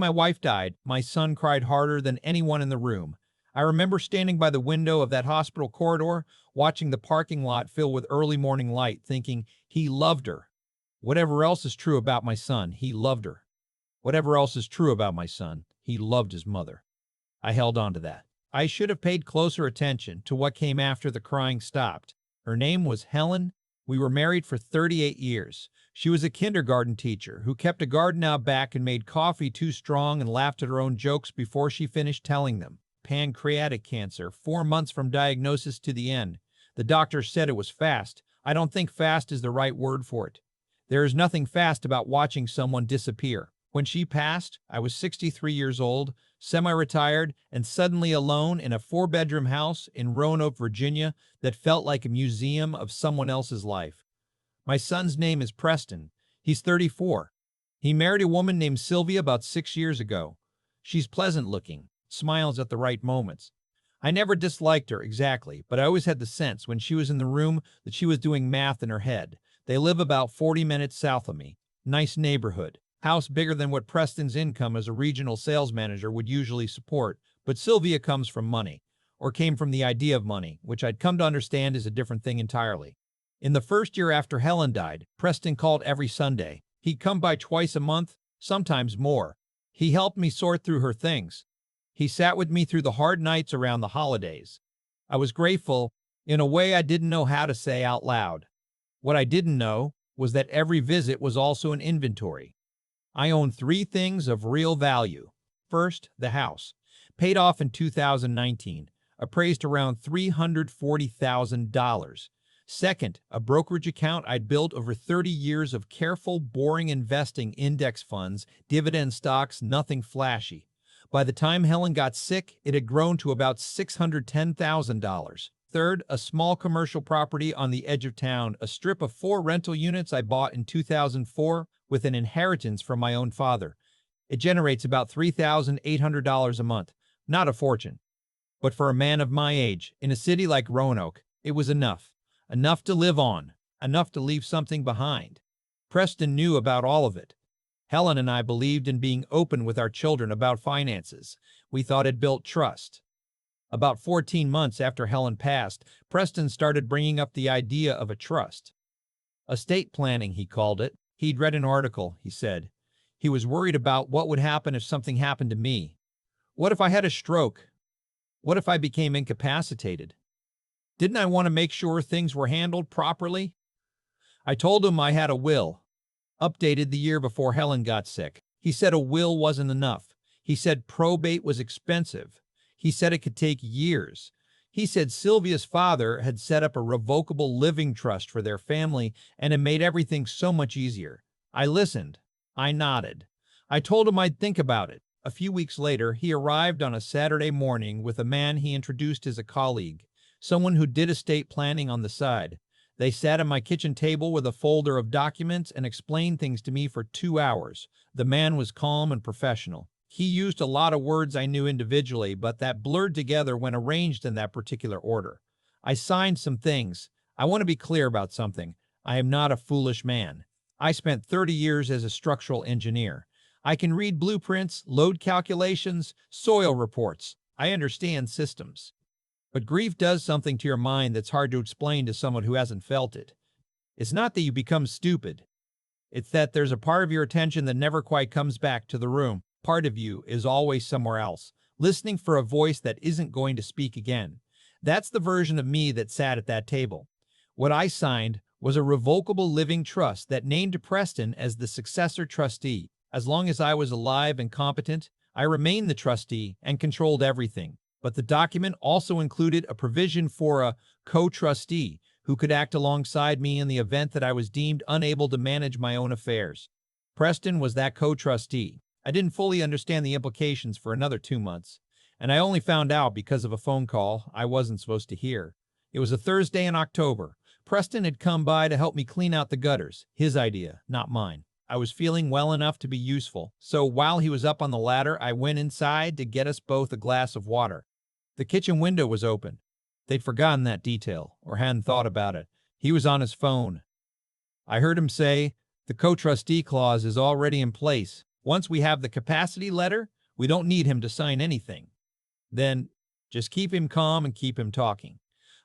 my wife died, my son cried harder than anyone in the room. I remember standing by the window of that hospital corridor, watching the parking lot fill with early morning light, thinking, he loved her. Whatever else is true about my son, he loved her. Whatever else is true about my son, he loved his mother. I held on to that. I should have paid closer attention to what came after the crying stopped. Her name was Helen. We were married for 38 years. She was a kindergarten teacher who kept a garden out back and made coffee too strong and laughed at her own jokes before she finished telling them. Pancreatic cancer, 4 months from diagnosis to the end. The doctor said it was fast. I don't think fast is the right word for it. There is nothing fast about watching someone disappear. When she passed, I was 63 years old, semi-retired, and suddenly alone in a 4-bedroom house in Roanoke, Virginia that felt like a museum of someone else's life. My son's name is Preston. He's 34. He married a woman named Sylvia about 6 years ago. She's pleasant looking, smiles at the right moments. I never disliked her exactly, but I always had the sense when she was in the room that she was doing math in her head. They live about 40 minutes south of me. Nice neighborhood. House bigger than what Preston's income as a regional sales manager would usually support, but Sylvia comes from money, or came from the idea of money, which I'd come to understand is a different thing entirely. In the first year after Helen died, Preston called every Sunday. He'd come by twice a month, sometimes more. He helped me sort through her things. He sat with me through the hard nights around the holidays. I was grateful in a way I didn't know how to say out loud. What I didn't know was that every visit was also an inventory. I own 3 things of real value. First, the house, paid off in 2019, appraised around $340,000. Second, a brokerage account I'd built over 30 years of careful, boring investing, index funds, dividend stocks, nothing flashy. By the time Helen got sick, it had grown to about $610,000. Third, a small commercial property on the edge of town, a strip of 4 rental units I bought in 2004 with an inheritance from my own father. It generates about $3,800 a month. Not a fortune. But for a man of my age, in a city like Roanoke, it was enough. Enough to live on. Enough to leave something behind. Preston knew about all of it. Helen and I believed in being open with our children about finances. We thought it built trust. About 14 months after Helen passed, Preston started bringing up the idea of a trust. Estate planning, he called it. He'd read an article, he said. He was worried about what would happen if something happened to me. What if I had a stroke? What if I became incapacitated? Didn't I want to make sure things were handled properly? I told him I had a will, updated the year before Helen got sick. He said a will wasn't enough. He said probate was expensive. He said it could take years. He said Sylvia's father had set up a revocable living trust for their family, and it made everything so much easier. I listened. I nodded. I told him I'd think about it. A few weeks later, he arrived on a Saturday morning with a man he introduced as a colleague, someone who did estate planning on the side. They sat at my kitchen table with a folder of documents and explained things to me for 2 hours. The man was calm and professional. He used a lot of words I knew individually, but that blurred together when arranged in that particular order. I signed some things. I want to be clear about something. I am not a foolish man. I spent 30 years as a structural engineer. I can read blueprints, load calculations, soil reports. I understand systems. But grief does something to your mind that's hard to explain to someone who hasn't felt it. It's not that you become stupid. It's that there's a part of your attention that never quite comes back to the room. Part of you is always somewhere else, listening for a voice that isn't going to speak again. That's the version of me that sat at that table. What I signed was a revocable living trust that named Preston as the successor trustee. As long as I was alive and competent, I remained the trustee and controlled everything. But the document also included a provision for a co-trustee who could act alongside me in the event that I was deemed unable to manage my own affairs. Preston was that co-trustee. I didn't fully understand the implications for another 2 months, and I only found out because of a phone call I wasn't supposed to hear. It was a Thursday in October. Preston had come by to help me clean out the gutters. His idea, not mine. I was feeling well enough to be useful, so while he was up on the ladder, I went inside to get us both a glass of water. The kitchen window was open. They'd forgotten that detail, or hadn't thought about it. He was on his phone. I heard him say, "The co-trustee clause is already in place." Once we have the capacity letter, we don't need him to sign anything. Then just keep him calm and keep him talking.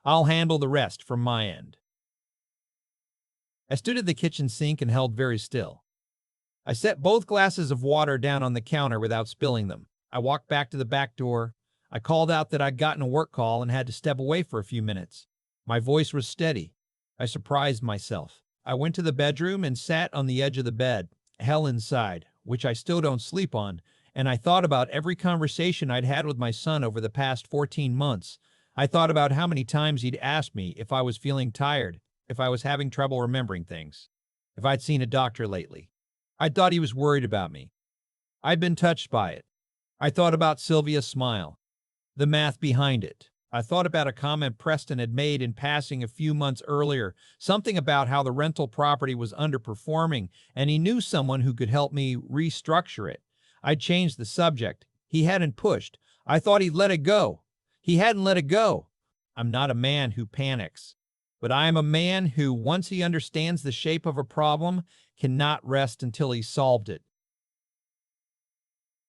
I'll handle the rest from my end. I stood at the kitchen sink and held very still. I set both glasses of water down on the counter without spilling them. I walked back to the back door. I called out that I'd gotten a work call and had to step away for a few minutes. My voice was steady. I surprised myself. I went to the bedroom and sat on the edge of the bed, hell inside, which I still don't sleep on, and I thought about every conversation I'd had with my son over the past 14 months. I thought about how many times he'd asked me if I was feeling tired, if I was having trouble remembering things, if I'd seen a doctor lately. I thought he was worried about me. I'd been touched by it. I thought about Sylvia's smile, the math behind it. I thought about a comment Preston had made in passing a few months earlier, something about how the rental property was underperforming and he knew someone who could help me restructure it. I changed the subject. He hadn't pushed. I thought he'd let it go. He hadn't let it go. I'm not a man who panics, but I am a man who, once he understands the shape of a problem, cannot rest until he's solved it.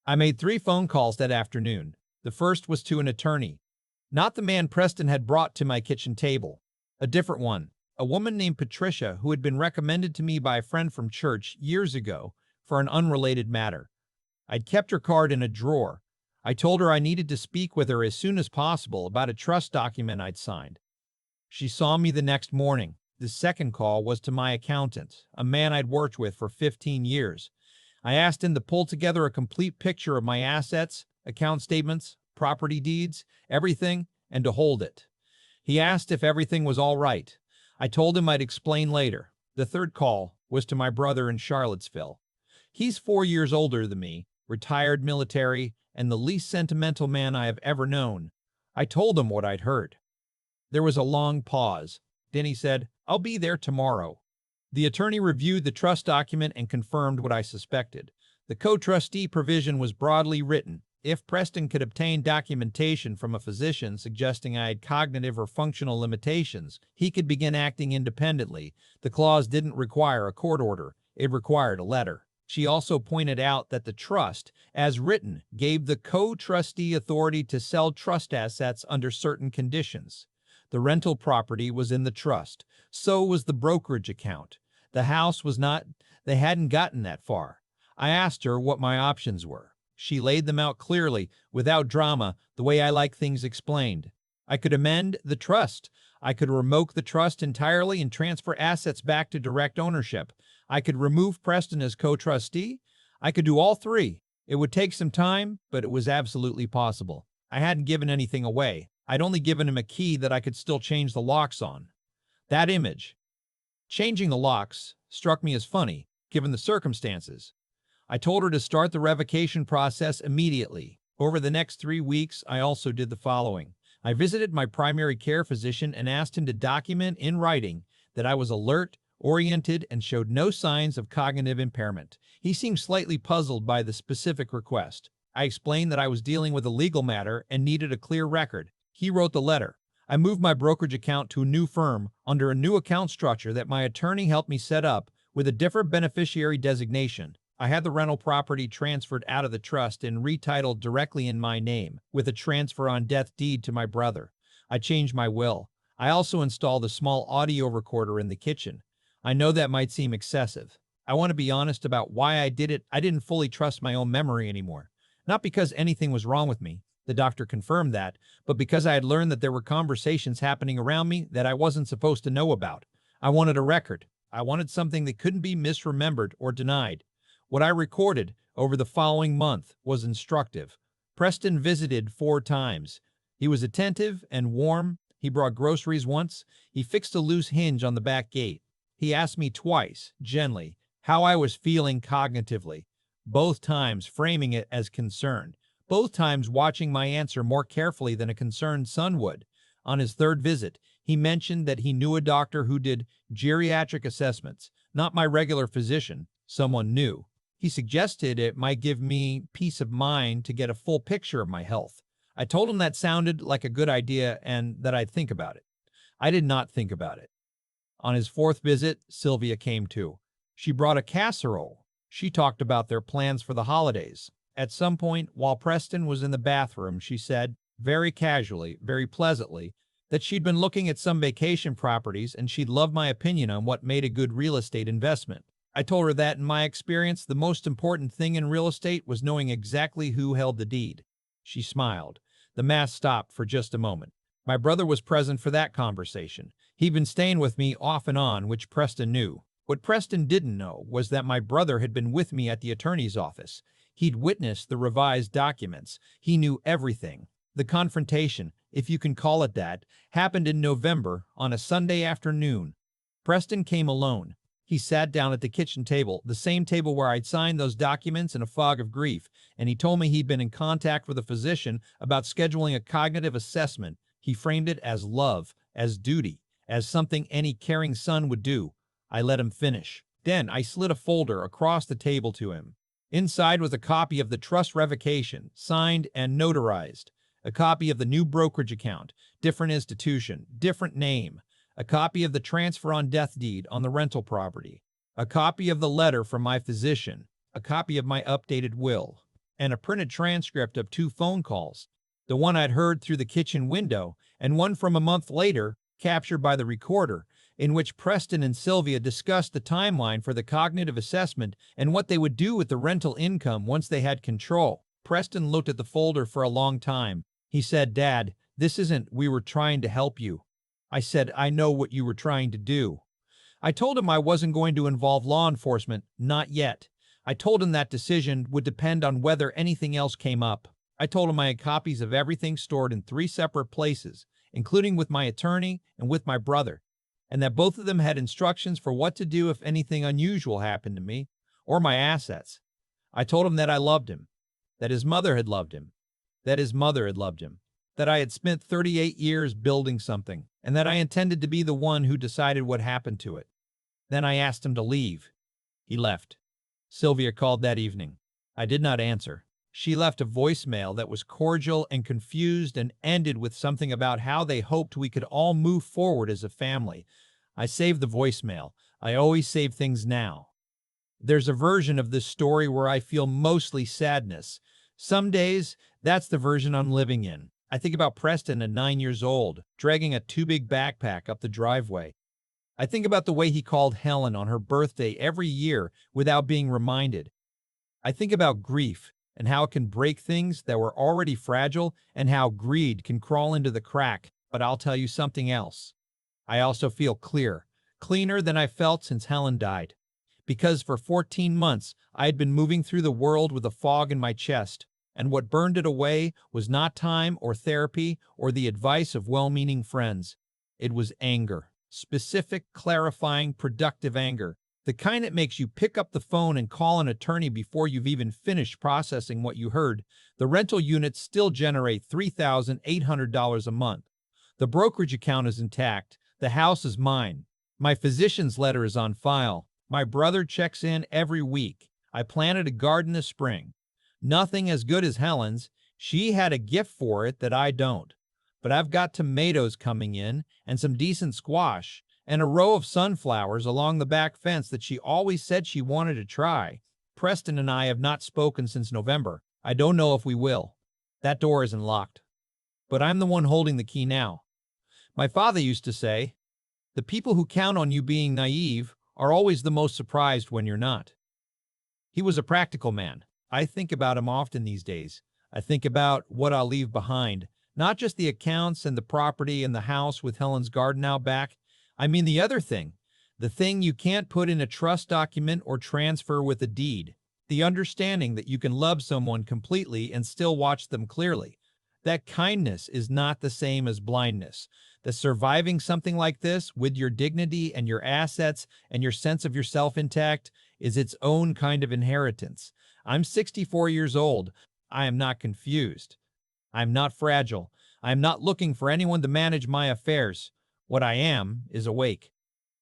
I made 3 phone calls that afternoon. The first was to an attorney. Not the man Preston had brought to my kitchen table. A different one. A woman named Patricia who had been recommended to me by a friend from church years ago for an unrelated matter. I'd kept her card in a drawer. I told her I needed to speak with her as soon as possible about a trust document I'd signed. She saw me the next morning. The second call was to my accountant, a man I'd worked with for 15 years. I asked him to pull together a complete picture of my assets, account statements, property deeds, everything, and to hold it. He asked if everything was all right. I told him I'd explain later. The third call was to my brother in Charlottesville. He's 4 years older than me, retired military, and the least sentimental man I have ever known. I told him what I'd heard. There was a long pause. Then he said, "I'll be there tomorrow." The attorney reviewed the trust document and confirmed what I suspected. The co-trustee provision was broadly written. If Preston could obtain documentation from a physician suggesting I had cognitive or functional limitations, he could begin acting independently. The clause didn't require a court order. It required a letter. She also pointed out that the trust, as written, gave the co-trustee authority to sell trust assets under certain conditions. The rental property was in the trust. So was the brokerage account. The house was not. They hadn't gotten that far. I asked her what my options were. She laid them out clearly, without drama, the way I like things explained. I could amend the trust. I could revoke the trust entirely and transfer assets back to direct ownership. I could remove Preston as co-trustee. I could do all 3. It would take some time, but it was absolutely possible. I hadn't given anything away. I'd only given him a key that I could still change the locks on. That image, changing the locks, struck me as funny, given the circumstances. I told her to start the revocation process immediately. Over the next 3 weeks, I also did the following. I visited my primary care physician and asked him to document in writing that I was alert, oriented, and showed no signs of cognitive impairment. He seemed slightly puzzled by the specific request. I explained that I was dealing with a legal matter and needed a clear record. He wrote the letter. I moved my brokerage account to a new firm under a new account structure that my attorney helped me set up with a different beneficiary designation. I had the rental property transferred out of the trust and retitled directly in my name, with a transfer on death deed to my brother. I changed my will. I also installed a small audio recorder in the kitchen. I know that might seem excessive. I want to be honest about why I did it. I didn't fully trust my own memory anymore. Not because anything was wrong with me. The doctor confirmed that, but because I had learned that there were conversations happening around me that I wasn't supposed to know about. I wanted a record. I wanted something that couldn't be misremembered or denied. What I recorded over the following month was instructive. Preston visited 4 times. He was attentive and warm. He brought groceries once. He fixed a loose hinge on the back gate. He asked me twice, gently, how I was feeling cognitively, both times framing it as concern, both times watching my answer more carefully than a concerned son would. On his 3rd visit, he mentioned that he knew a doctor who did geriatric assessments, not my regular physician, someone new. He suggested it might give me peace of mind to get a full picture of my health. I told him that sounded like a good idea and that I'd think about it. I did not think about it. On his 4th visit, Sylvia came too. She brought a casserole. She talked about their plans for the holidays. At some point, while Preston was in the bathroom, she said, very casually, very pleasantly, that she'd been looking at some vacation properties and she'd love my opinion on what made a good real estate investment. I told her that in my experience, the most important thing in real estate was knowing exactly who held the deed. She smiled. The math stopped for just a moment. My brother was present for that conversation. He'd been staying with me off and on, which Preston knew. What Preston didn't know was that my brother had been with me at the attorney's office. He'd witnessed the revised documents. He knew everything. The confrontation, if you can call it that, happened in November on a Sunday afternoon. Preston came alone. He sat down at the kitchen table, the same table where I'd signed those documents in a fog of grief, and he told me he'd been in contact with a physician about scheduling a cognitive assessment. He framed it as love, as duty, as something any caring son would do. I let him finish. Then I slid a folder across the table to him. Inside was a copy of the trust revocation, signed and notarized. A copy of the new brokerage account, different institution, different name. A copy of the transfer on death deed on the rental property. A copy of the letter from my physician. A copy of my updated will. And a printed transcript of 2 phone calls. The one I'd heard through the kitchen window, and one from a month later, captured by the recorder, in which Preston and Sylvia discussed the timeline for the cognitive assessment and what they would do with the rental income once they had control. Preston looked at the folder for a long time. He said, "Dad, this isn't 'we were trying to help you.'" I said, "I know what you were trying to do." I told him I wasn't going to involve law enforcement, not yet. I told him that decision would depend on whether anything else came up. I told him I had copies of everything stored in 3 separate places, including with my attorney and with my brother, and that both of them had instructions for what to do if anything unusual happened to me or my assets. I told him that I loved him, that his mother had loved him, that his mother had loved him, that I had spent 38 years building something, and that I intended to be the one who decided what happened to it. Then I asked him to leave. He left. Sylvia called that evening. I did not answer. She left a voicemail that was cordial and confused and ended with something about how they hoped we could all move forward as a family. I saved the voicemail. I always save things now. There's a version of this story where I feel mostly sadness. Some days, that's the version I'm living in. I think about Preston at 9 years old, dragging a too big backpack up the driveway. I think about the way he called Helen on her birthday every year without being reminded. I think about grief and how it can break things that were already fragile and how greed can crawl into the crack. But I'll tell you something else. I also feel clear, cleaner than I felt since Helen died. Because for 14 months, I had been moving through the world with a fog in my chest, and what burned it away was not time or therapy or the advice of well-meaning friends. It was anger. Specific, clarifying, productive anger. The kind that makes you pick up the phone and call an attorney before you've even finished processing what you heard. The rental units still generate $3,800 a month. The brokerage account is intact. The house is mine. My physician's letter is on file. My brother checks in every week. I planted a garden this spring. Nothing as good as Helen's. She had a gift for it that I don't. But I've got tomatoes coming in and some decent squash and a row of sunflowers along the back fence that she always said she wanted to try. Preston and I have not spoken since November. I don't know if we will. That door isn't locked. But I'm the one holding the key now. My father used to say, "The people who count on you being naive are always the most surprised when you're not." He was a practical man. I think about him often these days. I think about what I'll leave behind. Not just the accounts and the property and the house with Helen's garden out back. I mean the other thing. The thing you can't put in a trust document or transfer with a deed. The understanding that you can love someone completely and still watch them clearly. That kindness is not the same as blindness. That surviving something like this with your dignity and your assets and your sense of yourself intact is its own kind of inheritance. I'm 64 years old. I am not confused. I am not fragile. I am not looking for anyone to manage my affairs. What I am is awake.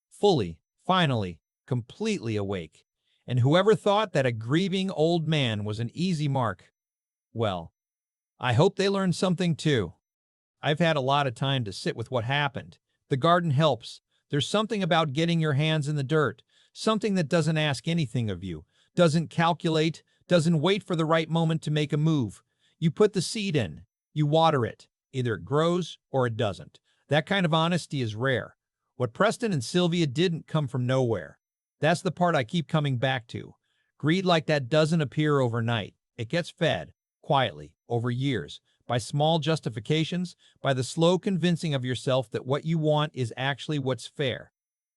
Fully, finally, completely awake. And whoever thought that a grieving old man was an easy mark, well, I hope they learned something too. I've had a lot of time to sit with what happened. The garden helps. There's something about getting your hands in the dirt, something that doesn't ask anything of you, doesn't calculate, doesn't wait for the right moment to make a move. You put the seed in, you water it. Either it grows or it doesn't. That kind of honesty is rare. What Preston and Sylvia didn't come from nowhere. That's the part I keep coming back to. Greed like that doesn't appear overnight. It gets fed, quietly, over years, by small justifications, by the slow convincing of yourself that what you want is actually what's fair.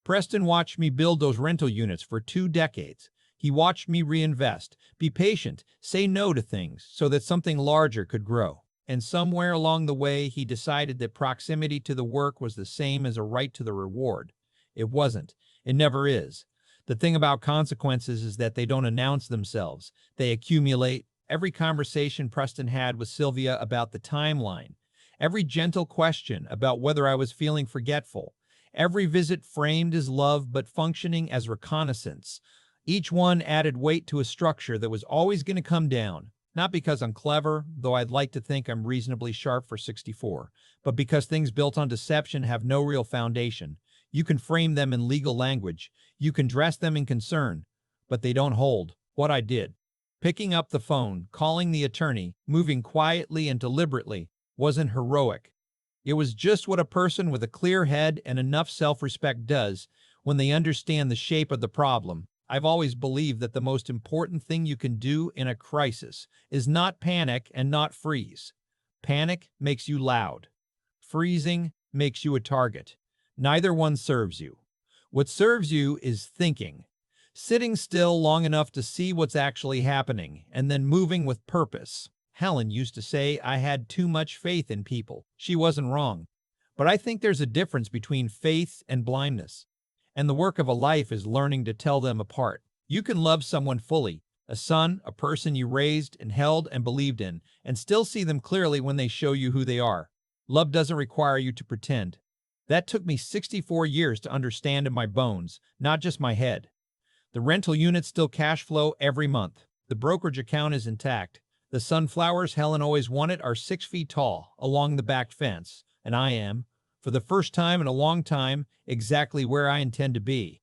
Preston watched me build those rental units for 2 decades. He watched me reinvest, be patient, say no to things so that something larger could grow. And somewhere along the way, he decided that proximity to the work was the same as a right to the reward. It wasn't. It never is. The thing about consequences is that they don't announce themselves. They accumulate. Every conversation Preston had with Sylvia about the timeline, every gentle question about whether I was feeling forgetful, every visit framed as love but functioning as reconnaissance, each one added weight to a structure that was always going to come down. Not because I'm clever, though I'd like to think I'm reasonably sharp for 64, but because things built on deception have no real foundation. You can frame them in legal language, you can dress them in concern, but they don't hold. What I did, picking up the phone, calling the attorney, moving quietly and deliberately, wasn't heroic. It was just what a person with a clear head and enough self-respect does when they understand the shape of the problem. I've always believed that the most important thing you can do in a crisis is not panic and not freeze. Panic makes you loud. Freezing makes you a target. Neither one serves you. What serves you is thinking, sitting still long enough to see what's actually happening, and then moving with purpose. Helen used to say I had too much faith in people. She wasn't wrong. But I think there's a difference between faith and blindness. And the work of a life is learning to tell them apart. You can love someone fully, a son, a person you raised and held and believed in, and still see them clearly when they show you who they are. Love doesn't require you to pretend. That took me 64 years to understand in my bones, not just my head. The rental units still cash flow every month. The brokerage account is intact. The sunflowers Helen always wanted are 6 feet tall along the back fence, and I am, for the first time in a long time, exactly where I intend to be.